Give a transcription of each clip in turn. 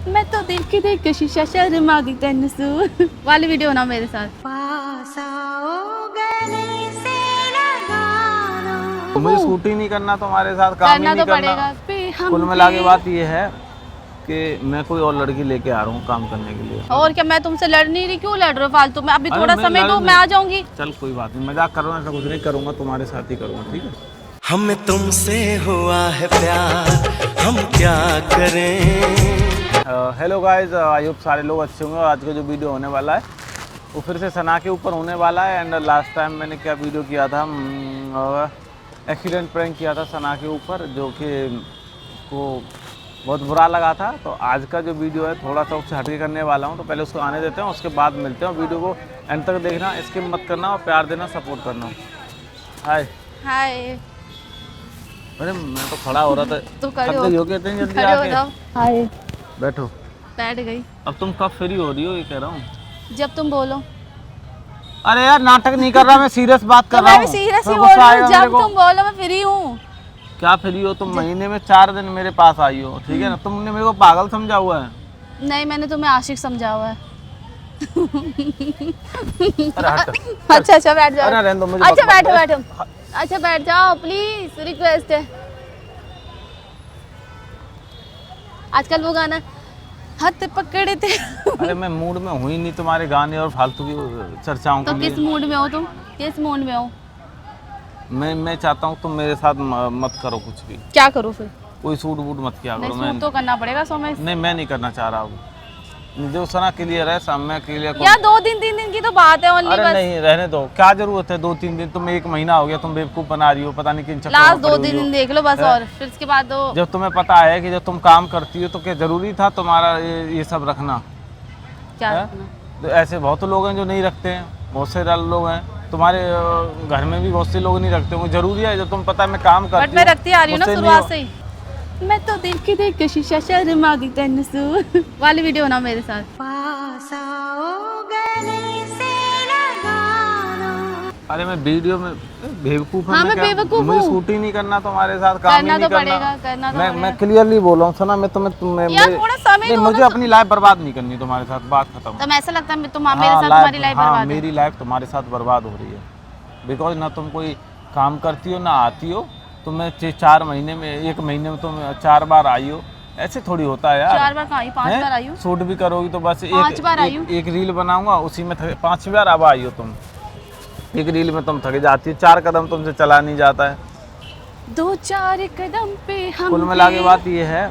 मैं तो देख के शीशा शर्मा गई तन्नसू वाली वीडियो बनाओ मेरे साथ। मुझे शूट ही नहीं करना तुम्हारे साथ, काम ही करना नहीं तो पड़ेगा करना। कुल मिला के बात ये है कि मैं कोई और लड़की लेके आ रहा हूँ काम करने के लिए। और क्या, मैं तुमसे लड़ नहीं रही, क्यों लड़ रहे हो फालतू में? अभी अरे थोड़ा मैं समय लड़ दो, नहीं- मैं आ जाऊंगी। चल कोई बात नहीं, मजाक कर रहा हूँ, ऐसा कुछ नहीं करूँगा, तुम्हारे साथ ही करूँगा, ठीक है। हमें तुमसे हुआ है प्यार, हम क्या करें। हेलो गाइस, आई होप सारे लोग अच्छे होंगे। आज का जो वीडियो होने वाला है वो फिर से सना के ऊपर होने वाला है। एंड लास्ट टाइम मैंने क्या वीडियो किया था, एक्सीडेंट प्रैंक किया था सना के ऊपर, जो कि को बहुत बुरा लगा था। तो आज का जो वीडियो है थोड़ा सा उससे हटके करने वाला हूँ, तो पहले उसको आने देते हैं, उसके बाद मिलते हैं। वीडियो को एंड तक देखना, स्किप मत करना और प्यार देना, सपोर्ट करना। हाय हाय। अरे मैं तो खड़ा हो रहा था, तो खड़े थक हो, गई हो क्या इतनी जल्दी खड़े हो आके? जाओ। हाय। बैठो। बैठ गई। अब तुम कब फ्री हो रही हो, ये कह रहा हूँ। जब तुम बोलो। अरे यार नाटक नहीं कर रहा, मैं सीरियस बात कर तो रहा मैं हूँ। भी सीरियस ही फिर बोल गुस्सा रही हूँ, आएगा जब मेरे को। तुम बोलो मैं फ्री हूँ। क्या फ्री हो तुम? महीने में 4 दिन मेरे पास आई हो, ठीक है ना। तुमने मेरे को पागल समझा हुआ है। नहीं, मैंने तुम्हें आशिक समझा हुआ है। अरे हट। अच्छा बैठ जाओ। अरे रहने दो मुझे। अच्छा बैठो। अच्छा बैठ जाओ प्लीज, रिक्वेस्ट है। आजकल वो गाना हाथ पकड़े थे। अरे मैं मूड में हुई नहीं तुम्हारे गाने और फालतू की चर्चाओं तो के किस लिए। मूड में हो तुम? किस मूड में हो? मैं चाहता हूँ तुम मेरे साथ मत करो कुछ भी। क्या करूँ फिर? कोई सूट वूट मत किया नहीं, करो। सूट तो करना पड़ेगा सोमेश। नहीं, मैं नहीं करना चाह रहा हूँ। जो सना क्लियर है, सामने क्लियर। यार 2 दिन 3 दिन की तो बात है ओनली। अरे बस नहीं, रहने दो, क्या जरूरत है 2-3 दिन? तुम 1 महीना हो गया, तुम बेवकूफ बना रही हो, पता नहीं किन चक्करों में लास्ट पड़ी 2 हुई हो। दिन देख लो बस, है? और फिर उसके बाद तो जब तुम्हें पता है कि जब तुम काम करती हो तो क्या जरूरी था तुम्हारा ये सब रखना? क्या है? रखना? तो ऐसे बहुत लोग हैं जो नहीं रखते हैं, बहुत से लोग हैं तुम्हारे घर में भी, बहुत से लोग नहीं रखते। वो जरूरी है जब तुम पता है मैं काम करती हूँ। बट मैं रखती आ रही हूँ ना मुझसे शुरुआत नहीं से ही। मैं तो देख के शीशा शर्मा गई तन्नसू वाली वीडियो बनाओ मेरे साथ। अरे मैं वीडियो में बेवकूफ हाँ, मैं बेवकूफ मुझे हूँ। शूट ही नहीं करना तुम्हारे साथ, काम ही करना नहीं तो पड़ेगा, करना तो मैं पड़ेगा। क्लियरली बोल रहा हूँ सना, मैं तुम्हें यार थोड़ा समय नहीं, दो मुझे ना। अपनी लाइफ बर्बाद नहीं करनी तुम्हारे साथ, बात खत्म। तो ऐसा लगता है तुम मेरे साथ तुम्हारी लाइफ हाँ, बर्बाद है। मेरी लाइफ तुम्हारे साथ बर्बाद हो रही है। बिकॉज ना तुम कोई काम करती हो ना आती हो। तुम्हें 4 महीने में, 1 महीने में तुम 4 बार आई हो, ऐसे थोड़ी होता है यार। 4 बार कहाँ आई? 5 बार आई हूँ। शूट भी करोगी तो बस 5 बार आई हूँ। एक रील बनाऊंगा उसी में 5 बार अब आई हो तुम। एक रील में तुम थक जाती हो, 4 कदम तुमसे चला नहीं जाता है। 2-4 कदम पे हम कुल मिला के बात ये है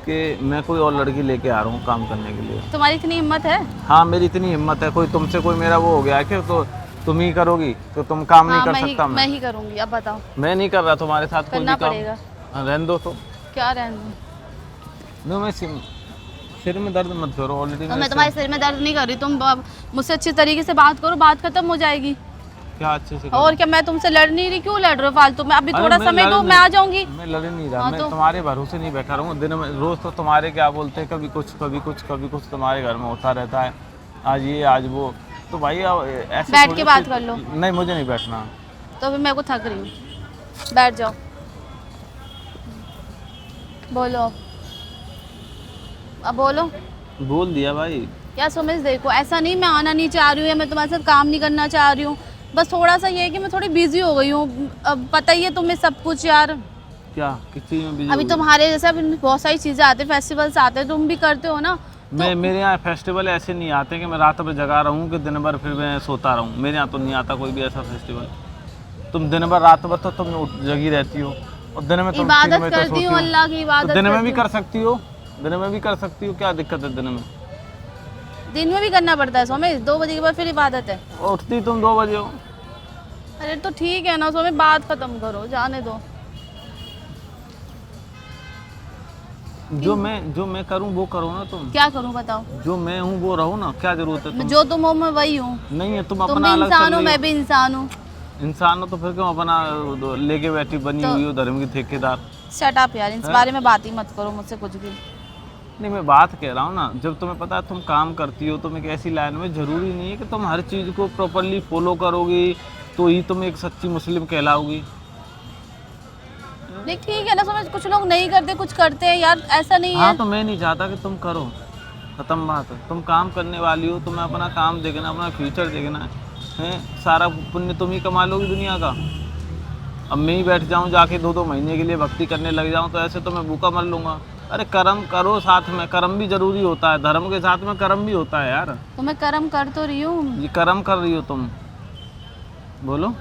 कि मैं कोई और लड़की लेके आ रहा हूँ काम करने के लिए। तुम्हारी इतनी हिम्मत है? हाँ, मेरी इतनी हिम्मत है। कोई तुमसे कोई मेरा वो हो गया है कि तो तुम ही करोगी तो तुम काम नहीं हाँ, कर सकता मैं ही करूंगी। अब बताओ। मैं नहीं कर रहा तुम्हारे साथ कोई करना भी काम। पड़ेगा। हाँ, रहने दो तो। क्या रहने दूं? नो, मैं सिर में दर्द मत करो, ऑलरेडी तो मैं तुम्हारे सिर में दर्द नहीं कर रही। तुम मुझसे अच्छी तरीके से बात करो, बात खत्म हो जाएगी। क्या अच्छे से और क्या, मैं तुमसे लड़ नहीं रही, क्यों लड़ रहे हो फालतू में? अभी अरे थोड़ा मैं समय लड़ दो, नहीं- मैं आ जाऊंगी। मैं लड़ नहीं रहा। हाँ, मैं तो तुम्हारे भरोसे नहीं बैठा रहूँगा दिन में। रोज तो तुम्हारे क्या बोलते हैं, कभी कुछ तुम्हारे घर में होता रहता है। आज ये आज वो, तो भाई अब ऐसे बैठ थोड़ी के बात सी- कर लो। नहीं, मुझे नहीं बैठना। तो फिर मैं को थक रही हूँ, बैठ जाओ। बोलो अब बोलो। बोल दिया भाई। यार सोमेश देखो, ऐसा नहीं मैं आना नहीं चाह रही हूँ या मैं तुम्हारे साथ काम नहीं करना चाह रही हूँ। बस थोड़ा सा ये है कि मैं थोड़ी बिजी हो गई हूँ। अब पता ही है तुम्हें सब कुछ यार। क्या किस चीज़ में बिजी अभी हो गई? तुम्हारे जैसे अभी बहुत सारी चीज़ें आती हैं, फेस्टिवल्स आते हैं, तुम भी करते हो ना। मेरे यहाँ फेस्टिवल ऐसे नहीं आते कि मैं रात भर जगा रहूँ कि दिन भर फिर मैं सोता रहूँ। मेरे यहाँ तो नहीं आता कोई भी ऐसा फेस्टिवल। तुम दिन भर रात भर तो तुम जगी रहती हो और दिन में तुम 3 इबादत बजे तक करती सोती हूँ, हो। अल्लाह की इबादत तो दिन में करती भी हूँ। कर सकती हो, दिन में भी कर सकती हो, क्या दिक्कत है दिन में? दिन में भी करना पड़ता है सोमेश, 2 बजे के बाद फिर इबादत है। उठती तुम 2 बजे हो। अरे तो ठीक है ना सोमेश, बात खत्म करो, जाने दो। जो मैं करूँ वो करो ना तुम। क्या करूँ बताओ? जो मैं हूँ वो रहो ना, क्या जरूरत है तुम? जो तुम हो मैं वही हूँ। नहीं है, तुम तुम अपना भी अलग इंसान चल हो, रही मैं भी इंसान हूँ। इंसान हो तो फिर क्यों अपना लेके बैठी बनी हुई हो धर्म की ठेकेदार? शट अप यार, इस बारे में बात ही मत करो मुझसे कुछ भी। नहीं, मैं बात कह रहा हूँ ना, जब तुम्हें पता है तुम काम करती हो, तुम एक ऐसी लाइन में, जरूरी नहीं है कि तुम हर चीज़ को प्रॉपरली फॉलो करोगी तो ही तुम एक सच्ची मुस्लिम कहलाओगी। नहीं ठीक है ना, समझ कुछ लोग नहीं करते, कुछ करते हैं यार, ऐसा नहीं हाँ है। तो मैं नहीं चाहता कि तुम करो, खत्म बात है। तुम काम करने वाली हो, तुम्हें अपना काम देखना, अपना फ्यूचर देखना है। सारा पुण्य तुम ही कमा लोगी दुनिया का। अब मैं ही बैठ जाऊँ जाके 2-2 महीने के लिए भक्ति करने लग जाऊँ तो ऐसे तो मैं भूखा मर लूँगा। अरे कर्म करो साथ में, कर्म भी जरूरी होता है, धर्म के साथ में कर्म भी होता है यार। तो मैं कर्म कर तो रही हूँ। ये कर्म कर रही हो तुम, बोलो।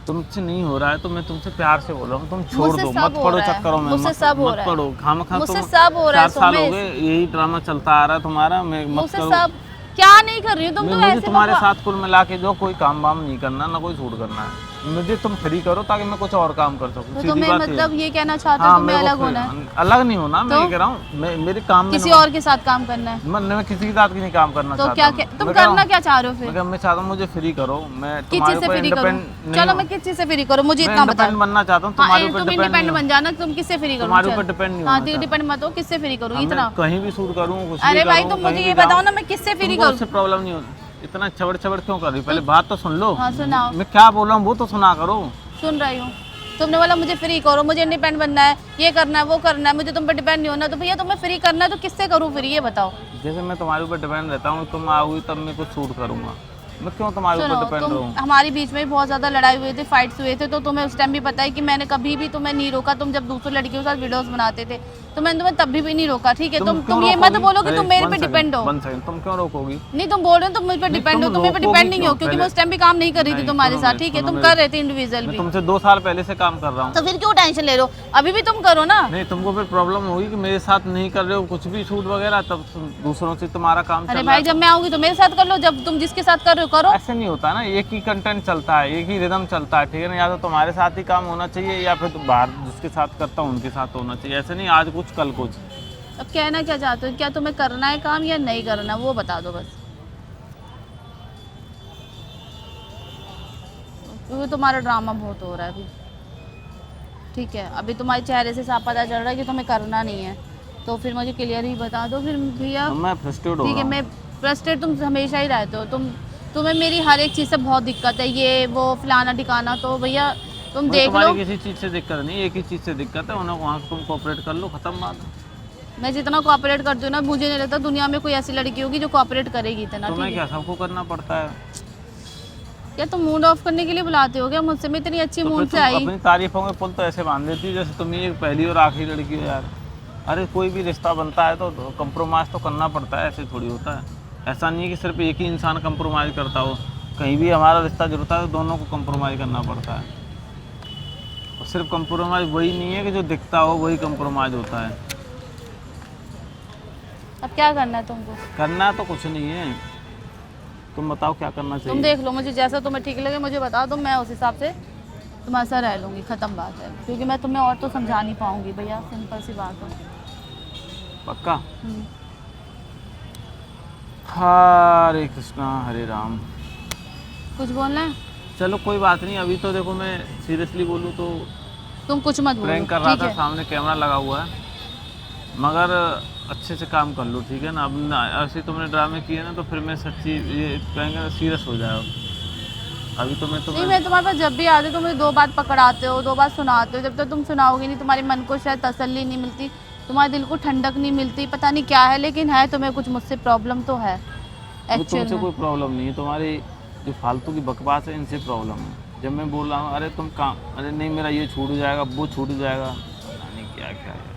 तुमसे नहीं हो रहा है तो मैं तुमसे प्यार से बोल रहा हूँ, तुम छोड़ मुझसे दो, सब मत हो पढ़ो रहा है, चक्करों में, मुझसे सब हो मत रहा है। पढ़ो खामखा। मुझसे तुम सब हो रहा है 4 साल हो सोमेश। गए यही ड्रामा चलता आ रहा है तुम्हारा। मैं मत मुझसे करो। सब क्या नहीं कर रही हूँ, तुम तो मुझे ऐसे तुम्हारे बकवा- साथ कुल मिला के जो कोई काम वाम नहीं करना, ना कोई छूट करना है। मुझे तुम फ्री करो ताकि मैं कुछ और काम कर सकूं। तो सीधी तुम्हें बात ये मतलब है। ये कहना चाहते हो हाँ, तुम्हें मेरे को अलग होना है, अलग नहीं होना, मैं तो? ये कह रहा हूँ मेरे काम में किसी ना- और के साथ काम करना है। मैं किसी के साथ की नहीं काम करना तो चाहता क्या हूँ। तुम मैं कह रहा करना हूँ- क्या चाह रहे हो फिर? मैं चाहता हूँ मुझे फ्री करो। मैं किस तुम्हारे चीज से ऊपर फ्री करूँ? इंडिपेंडेंट चलो मैं किस चीज से फ्री करूँ, मुझे इतना बता। इंडिपेंडेंट बनना चाहता हूँ, हाँ तुम्हारे ऊपर तुम डिपेंड इंडिपेंडेंट बन जाना, तुम किससे फ्री करो? तुम्हारे ऊपर डिपेंड नहीं हाँ होना तो डिपेंड मत हो, किससे फ्री करूँ हाँ, इतना? मैं कहीं भी शूट करूँ, कुछ भी अरे भाई करूँ, तुम मुझे कहीं ये भी बताओ जाऊँ, ना मैं किससे फ्री तुमको करूँ? उससे प्रॉब्लम नहीं होती। इतना चबड़ क्यों कर रही? पहले बात तो सुन लो। हाँ सुनाओ। मैं क्या बोल रहा हूँ वो तो सुना करो। सुन रही हूँ। तुमने बोला मुझे फ्री करो, मुझे इंडिपेंडेंट बनना है, ये करना है, वो करना है, मुझे तुम पे डिपेंड नहीं होना। तो भैया तुम्हें फ्री करना है तो किससे करूँ फिर ये बताओ? जैसे मैं तुम्हारे ऊपर डिपेंड रहता हूँ, तुम आओगी तब मैं कुछ शूट करूँगा। मैं क्यों तुम्हारे सुनो ऊपर डिपेंड तुम, रहूँ? हमारी बीच में भी बहुत ज्यादा लड़ाई हुई थी, फाइट्स हुए थे, तो तुम्हें उस टाइम भी पता है कि मैंने कभी भी तुम्हें नहीं रोका। तुम जब दूसरी लड़कियों के साथ वीडियोस बनाते थे तो मैंने तुम्हें तभी भी नहीं रोका, ठीक है? तुम क्यों ये मत रोकोगी? बोलो कि अरे, तुम मेरे पे 1 सेकंड, डिपेंड हो। 1 सेकंड, तुम क्यों रोकोगी? नहीं तुम बोल रहे हो तुम मुझ पे नहीं, डिपेंड हो, तुम तुम मेरे पे रोकोगी डिपेंड नहीं हो क्यों? क्योंकि मैं पहले- उस टाइम भी काम नहीं कर रही थी नहीं, तुम्हारे सुनो साथ, मेरी- ठीक है? सुनो तुम मेरी- कर रहे थे इंडिविजुअल मैं भी, तुमसे 2 साल पहले से काम कर रहा हूँ। तो फिर क्यों टेंशन ले रहे हो? अभी भी तुम करो ना। नहीं, तुमको फिर प्रॉब्लम होगी कि मेरे साथ नहीं कर रहे हो कुछ भी शूट वगैरह, तब दूसरों से तुम्हारा काम अरे चल भाई रहा जब मैं आऊंगी तो मेरे साथ कर लो, जब तुम जिसके साथ कर रहे हो करो। ऐसे नहीं होता ना, एक ही कंटेंट चलता है, एक ही रिदम चलता है, ठीक है ना? या तो तुम्हारे साथ ही काम होना चाहिए या फिर बाहर जिसके साथ करता हूँ उनके साथ होना चाहिए। ऐसे नहीं आज कुछ कल कुछ। अब कहना क्या चाहते हो? क्या तुम्हें करना है काम या नहीं करना, वो बता दो बस। क्योंकि तुम्हारा ड्रामा बहुत हो रहा है अभी, ठीक है? अभी तुम्हारे चेहरे से साफ पता चल रहा है कि तुम्हें करना नहीं है, तो फिर मुझे क्लियर ही बता दो फिर भैया। मैं फ्रस्ट्रेट हो ठीक है, रहा मैं फ्रस्ट्रेट तुम हमेशा ही रहते हो, तुम्हें मेरी हर एक चीज़ से बहुत दिक्कत है, ये वो फलाना ठिकाना। तो भैया तुम हूँ। देख लो, तुम्हारी किसी चीज़ से दिक्कत नहीं, एक ही चीज़ से दिक्कत है, उन्हें वहाँ से तुम कोऑपरेट कर लो, खत्म बात है। मैं जितना कोऑपरेट करती हूँ ना, मुझे नहीं लगता दुनिया में कोई ऐसी लड़की होगी जो कोऑपरेट करेगी इतना, तुम्हें ठीक है? क्या सबको करना पड़ता है? क्या तुम मूड ऑफ करने के लिए बुलाते हो क्या मुझसे? मैं इतनी अच्छी तो फिर मूड से तुम आई। अपनी तारीफों के पुल तो ऐसे बांध देती हो जैसे तुम ही एक पहली और आखिरी लड़की हो यार। अरे कोई भी रिश्ता बनता है तो कंप्रोमाइज़ तो करना पड़ता है, ऐसे थोड़ी होता है। ऐसा नहीं है कि सिर्फ एक ही इंसान कंप्रोमाइज़ करता हो, कहीं भी हमारा रिश्ता जुड़ता है तो दोनों को कंप्रोमाइज़ करना पड़ता है। और सिर्फ कंप्रोमाइज़ वही नहीं है कि जो दिखता हो वही कंप्रोमाइज़ होता है। अब क्या करना है तुमको? करना तो कुछ नहीं है, तुम बताओ क्या करना तुम चाहिए? देख लो, मुझे जैसा तुम्हें ठीक लगे मुझे बता दो, मैं उस हिसाब से तुम्हारे साथ रह लूँगी, ख़त्म बात है। क्योंकि मैं तुम्हें और तो समझा नहीं पाऊँगी भैया, सिंपल सी बात है। पक्का? हम्म। हरे कृष्णा हरे राम। कुछ बोलना है? चलो कोई बात नहीं, अभी तो देखो मैं सीरियसली बोलूँ तो तुम कुछ मत बोलो, प्रैंक कर रहा ठीक था, है? सामने कैमरा लगा हुआ है, मगर अच्छे से काम कर लो, ठीक है ना? अब ना ऐसे तुमने ड्रामे किए ना तो फिर मैं सच्ची ये कहेंगे सीरियस हो जाओ। अभी तो मैं नहीं, तुम्हें मैं तुम्हारे पास जब भी आती हूँ तो मुझे 2 बात पकड़ाते हो, 2 बात सुनाते हो। जब तक तुम सुनाओगे नहीं, तुम्हारे मन को शायद तसल्ली नहीं मिलती, तुम्हारे दिल को ठंडक नहीं मिलती, पता नहीं क्या है, लेकिन है तुम्हें कुछ मुझसे प्रॉब्लम तो है एक्चुअल तुमसे में। कोई प्रॉब्लम नहीं है, तुम्हारी जो फालतू की बकवास है इनसे प्रॉब्लम है। जब मैं बोल रहा हूँ अरे तुम काम, अरे नहीं मेरा ये छूट जाएगा, वो छूट जाएगा, पता नहीं क्या क्या है।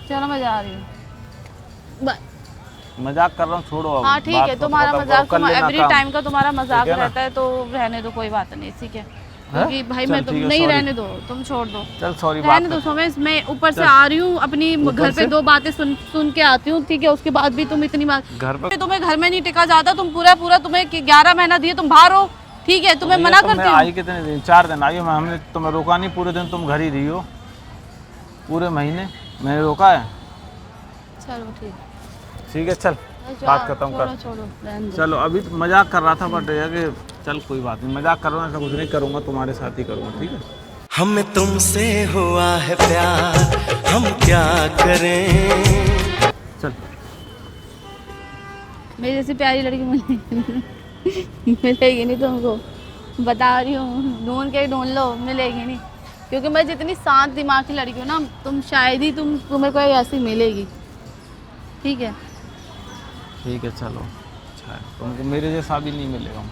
चलो मैं जा रही हूँ, बाय। मजाक कर रहा हूँ, छोड़ो अब। हाँ ठीक बात है, को तुम्हारा खत्म मजाक, करो, कर लेना एवरी काम। टाइम का तुम्हारा मजाक ठीक है ना? रहता है, तो रहने दो, कोई बात नहीं, ठीक है? हैं? क्योंकि भाई चल मैं तुम ठीक है, नहीं sorry। रहने दो, तुम छोड़ दो, चल सॉरी, रहने बात दो सोमेश। मैं ऊपर से चल। आ रही हूँ, अपनी ऊपर घर पे से? 2 बातें सुन के आती हूँ, ठीक है? उसके बाद भी तुम इतनी बात, घर पे तुम्हें घर में नहीं टिका जाता, तुम पूरा तुम्हें 11 महीना दिए, तुम बाहर हो, ठीक है? तुम्हें मना करती हूँ। आई कितने दिन? 4 दिन आई हूँ मैं, हमने तुम्हें रोका नहीं, पूरे दिन तुम घर ही रही हो, पूरे महीने मैंने रोका है? चलो ठीक, ठीक है चल, बात खत्म कर। छोड़ो, रहने दो। चलो अभी तो मजाक कर रहा था, बट ये कि चल कोई बात नहीं, मजाक कर रहा हूँ, ऐसा कुछ नहीं करूँगा, तुम्हारे साथ ही करूँगा, ठीक है? हमें तुमसे हुआ है प्यार, हम क्या करें? चल मेरी जैसी प्यारी लड़की मुझे मिलेगी नहीं तुमको, बता रही हूँ, ढूंढ के ढूंढ लो, मिलेगी नहीं। क्योंकि मैं जितनी शांत दिमाग की लड़की हूँ ना, तुम शायद ही तुम्हें कोई ऐसी मिलेगी। ठीक है ठीक है चलो, अच्छा है, तुमको मेरे जैसा भी नहीं मिलेगा।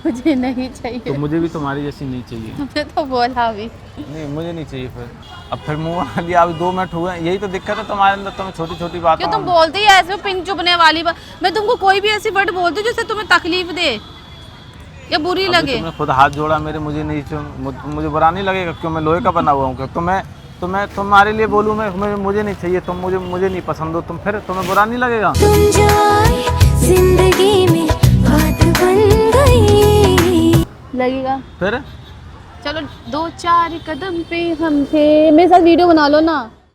मुझे नहीं चाहिए। तो मुझे भी तुम्हारी जैसी नहीं चाहिए। तुमने तो बोला अभी। नहीं मुझे नहीं चाहिए फिर। अब फिर मुँह बना लिया, अभी 2 मिनट हुए, यही तो दिक्कत है तुम्हारे अंदर, तुम्हें छोटी छोटी बातों क्यों तुम बोलते ही ऐसे हो, पिन चुभने वाली बात। मैं तुमको कोई भी ऐसी वर्ड बोलती हूँ जिससे तुम्हें तकलीफ दे या बुरी अभी लगे। तुमने खुद हाथ जोड़ा मेरे, मुझे नहीं मुझे बुरा नहीं लगेगा, क्यों मैं लोहे का बना हुआ हूँ क्या? तो मैं तुम्हारे लिए बोलूँ, मैं मुझे नहीं चाहिए, तुम मुझे नहीं पसंद हो तुम, फिर तुम्हें बुरा नहीं लगेगा? तुम जो आए जिंदगी में बात बन गई। लगेगा। फिर चलो 2-4 कदम पे हम थे, मेरे साथ वीडियो बना लो ना।